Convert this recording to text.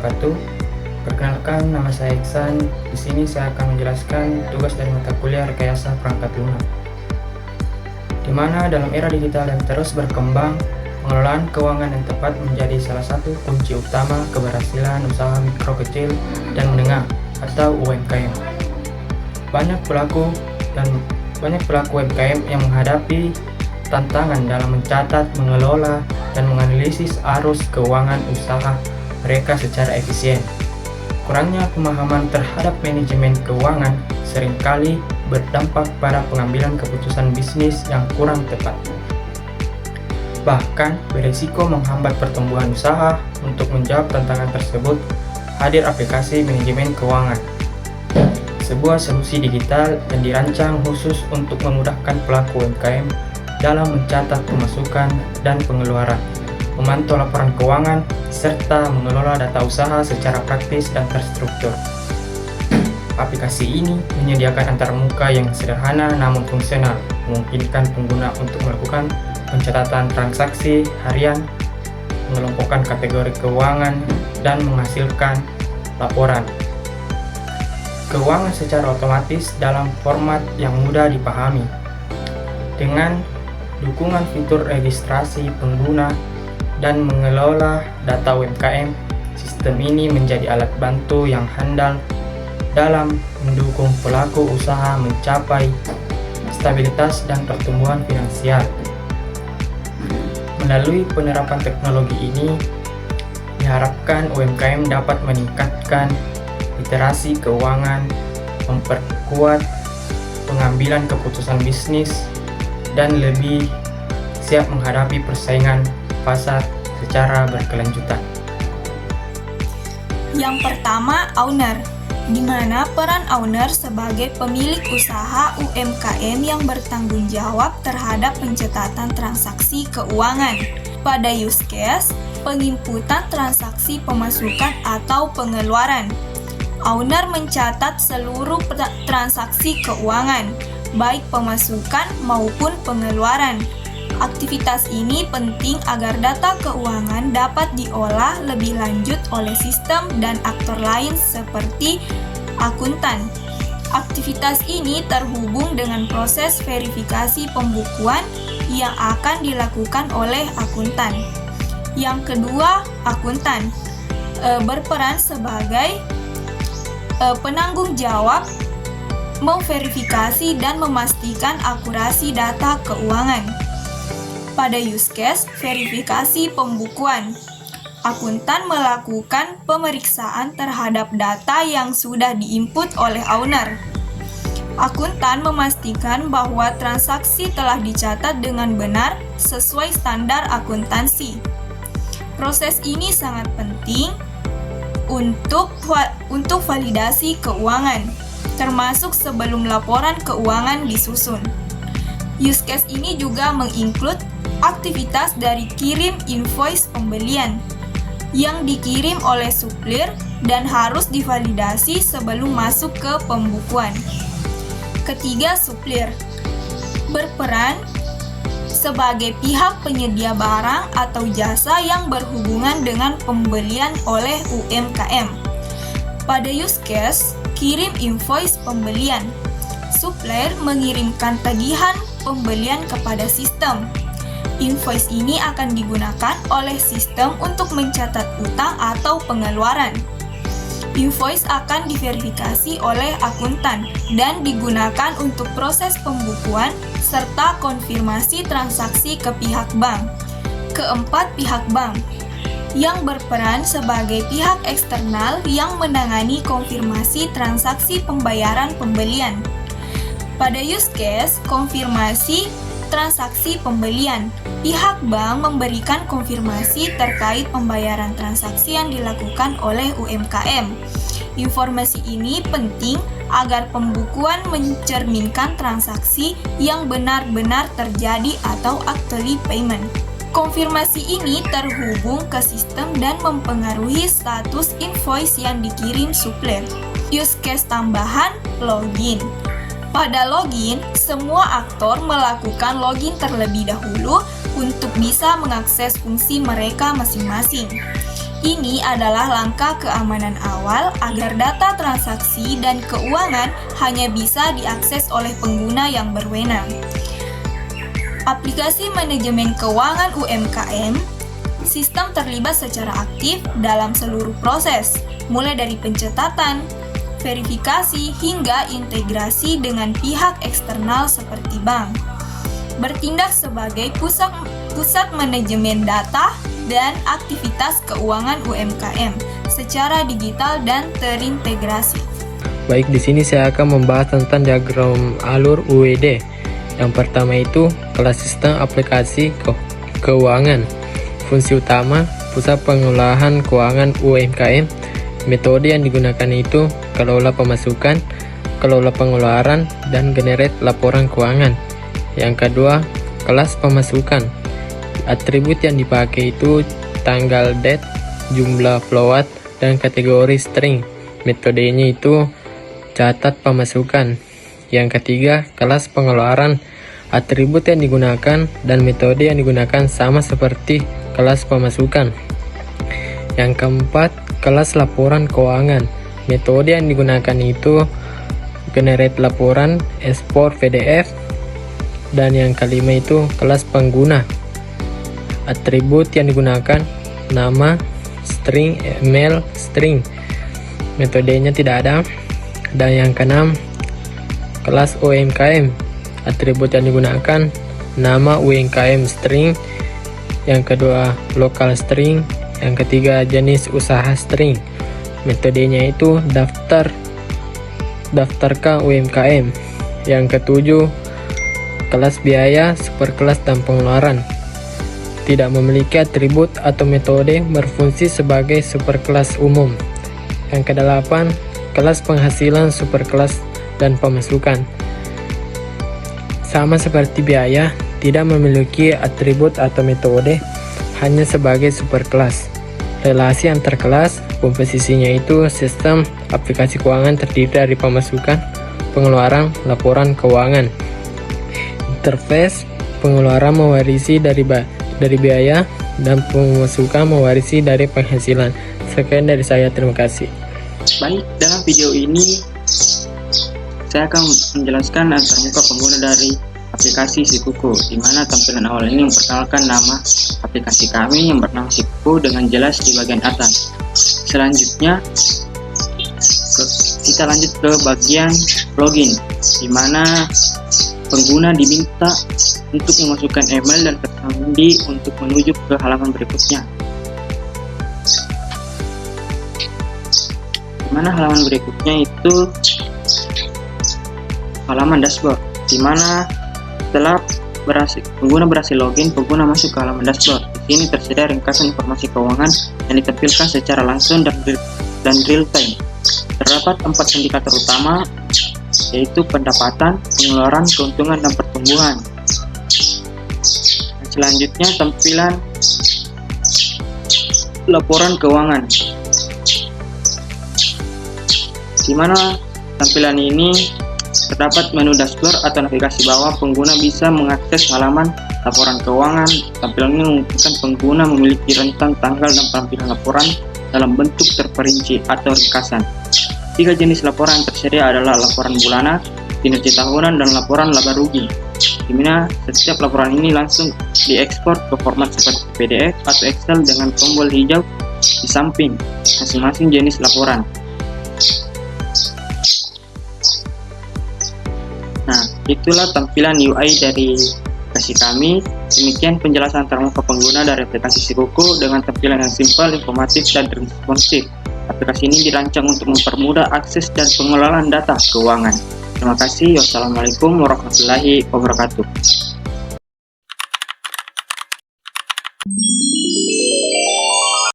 wabarakatuh. Perkenalkan, nama saya Iksan. Di sini saya akan menjelaskan tugas dari mata kuliah Rekayasa Perangkat Lunak. Di mana dalam era digital yang terus berkembang, pengelolaan keuangan yang tepat menjadi salah satu kunci utama keberhasilan usaha mikro kecil dan menengah atau UMKM. Banyak pelaku UMKM yang menghadapi tantangan dalam mencatat, mengelola, dan menganalisis arus keuangan usaha mereka secara efisien. Kurangnya pemahaman terhadap manajemen keuangan seringkali berdampak pada pengambilan keputusan bisnis yang kurang tepat. Bahkan berisiko menghambat pertumbuhan usaha. Untuk menjawab tantangan tersebut, hadir aplikasi manajemen keuangan, sebuah solusi digital yang dirancang khusus untuk memudahkan pelaku UMKM dalam mencatat pemasukan dan pengeluaran, memantau laporan keuangan, serta mengelola data usaha secara praktis dan terstruktur. Aplikasi ini menyediakan antarmuka yang sederhana namun fungsional, memungkinkan pengguna untuk melakukan pencatatan transaksi harian, mengelompokkan kategori keuangan, dan menghasilkan laporan keuangan secara otomatis dalam format yang mudah dipahami. Dengan dukungan fitur registrasi pengguna dan mengelola data UMKM, sistem ini menjadi alat bantu yang handal dalam mendukung pelaku usaha mencapai stabilitas dan pertumbuhan finansial. Melalui penerapan teknologi ini, diharapkan UMKM dapat meningkatkan literasi keuangan, memperkuat pengambilan keputusan bisnis, dan lebih siap menghadapi persaingan pasar secara berkelanjutan. Yang pertama, owner, di mana peran owner sebagai pemilik usaha UMKM yang bertanggung jawab terhadap pencatatan transaksi keuangan. Pada use case, penginputan transaksi pemasukan atau pengeluaran. Owner mencatat seluruh transaksi keuangan, baik pemasukan maupun pengeluaran. Aktivitas ini penting agar data keuangan dapat diolah lebih lanjut oleh sistem dan aktor lain seperti akuntan. Aktivitas ini terhubung dengan proses verifikasi pembukuan yang akan dilakukan oleh akuntan. Yang kedua, akuntan berperan sebagai penanggung jawab memverifikasi dan memastikan akurasi data keuangan. Pada use case verifikasi pembukuan, akuntan melakukan pemeriksaan terhadap data yang sudah diinput oleh owner. Akuntan memastikan bahwa transaksi telah dicatat dengan benar sesuai standar akuntansi. Proses ini sangat penting untuk validasi keuangan, termasuk sebelum laporan keuangan disusun. Use case ini juga menginclude aktivitas dari kirim invoice pembelian yang dikirim oleh supplier dan harus divalidasi sebelum masuk ke pembukuan. Ketiga, supplier berperan sebagai pihak penyedia barang atau jasa yang berhubungan dengan pembelian oleh UMKM. Pada use case kirim invoice pembelian, supplier mengirimkan tagihan pembelian kepada sistem. Invoice ini akan digunakan oleh sistem untuk mencatat utang atau pengeluaran. Invoice akan diverifikasi oleh akuntan dan digunakan untuk proses pembukuan serta konfirmasi transaksi ke pihak bank. Keempat, pihak bank yang berperan sebagai pihak eksternal yang menangani konfirmasi transaksi pembayaran pembelian. Pada use case konfirmasi transaksi pembelian, pihak bank memberikan konfirmasi terkait pembayaran transaksi yang dilakukan oleh UMKM. Informasi ini penting agar pembukuan mencerminkan transaksi yang benar-benar terjadi atau actually payment. Konfirmasi ini terhubung ke sistem dan mempengaruhi status invoice yang dikirim supplier. Use case tambahan, login. Pada login, semua aktor melakukan login terlebih dahulu untuk bisa mengakses fungsi mereka masing-masing. Ini adalah langkah keamanan awal agar data transaksi dan keuangan hanya bisa diakses oleh pengguna yang berwenang. Aplikasi manajemen keuangan UMKM, sistem terlibat secara aktif dalam seluruh proses, mulai dari pencatatan, verifikasi, hingga integrasi dengan pihak eksternal seperti bank. Bertindak sebagai pusat manajemen data dan aktivitas keuangan UMKM secara digital dan terintegrasi. Baik, di sini saya akan membahas tentang diagram alur UED. Yang pertama itu kelas sistem aplikasi keuangan. Fungsi utama, pusat pengolahan keuangan UMKM. Metode yang digunakan itu kelola pemasukan, kelola pengeluaran, dan generate laporan keuangan. Yang kedua, kelas pemasukan. Atribut yang dipakai itu tanggal date, jumlah float, dan kategori string. Metodenya itu catat pemasukan. Yang ketiga, kelas pengeluaran. Atribut yang digunakan dan metode yang digunakan sama seperti kelas pemasukan. Yang keempat, kelas laporan keuangan. Metode yang digunakan itu generate laporan, export PDF, dan yang kelima itu kelas pengguna. Atribut yang digunakan nama, string, email, string. Metodenya tidak ada. Dan yang keenam, kelas UMKM. Atribut yang digunakan nama UMKM string. Yang kedua, lokal string. Yang ketiga, jenis usaha string. Metodenya itu daftarkan UMKM. Yang ketujuh, kelas biaya, superkelas, dan pengeluaran. Tidak memiliki atribut atau metode, berfungsi sebagai superkelas umum. Yang kedelapan, kelas penghasilan, superkelas, dan pemasukan. Sama seperti biaya, tidak memiliki atribut atau metode, hanya sebagai superkelas. Relasi antar kelas, komposisinya itu sistem aplikasi keuangan terdiri dari pemasukan, pengeluaran, laporan keuangan. Interface, pengeluaran mewarisi dari biaya, dan pemasukan mewarisi dari penghasilan. Sekian dari saya, terima kasih. Baik, dalam video ini saya akan menjelaskan antarmuka pengguna dari aplikasi Sikuku, di mana tampilan awal ini memperkenalkan nama aplikasi kami yang bernama Sikuku dengan jelas di bagian atas. Selanjutnya kita lanjut ke bagian login, di mana pengguna diminta untuk memasukkan email dan kata sandi untuk menuju ke halaman berikutnya. Di mana halaman berikutnya itu halaman dashboard, di mana setelah pengguna berhasil login, pengguna masuk ke halaman dashboard. Di sini tersedia ringkasan informasi keuangan yang ditampilkan secara langsung dan real time. Terdapat 4 indikator utama, yaitu pendapatan, pengeluaran, keuntungan, dan pertumbuhan. Selanjutnya tampilan laporan keuangan, di mana tampilan ini terdapat menu dashboard atau navigasi bawah. Pengguna bisa mengakses halaman laporan keuangan. Tampilan ini memungkinkan pengguna memiliki rentang tanggal dan tampilan laporan dalam bentuk terperinci atau ringkasan. 3 jenis laporan yang tersedia adalah laporan bulanan, kinerja tahunan, dan laporan laba rugi, di mana setiap laporan ini langsung diekspor ke format seperti PDF atau Excel dengan tombol hijau di samping masing-masing jenis laporan. Nah, itulah tampilan UI dari aplikasi kami. Demikian penjelasan antarmuka pengguna dari aplikasi Sikuku dengan tampilan yang simpel, informatif, dan responsif. Aplikasi ini dirancang untuk mempermudah akses dan pengelolaan data keuangan. Terima kasih. Wassalamualaikum warahmatullahi wabarakatuh.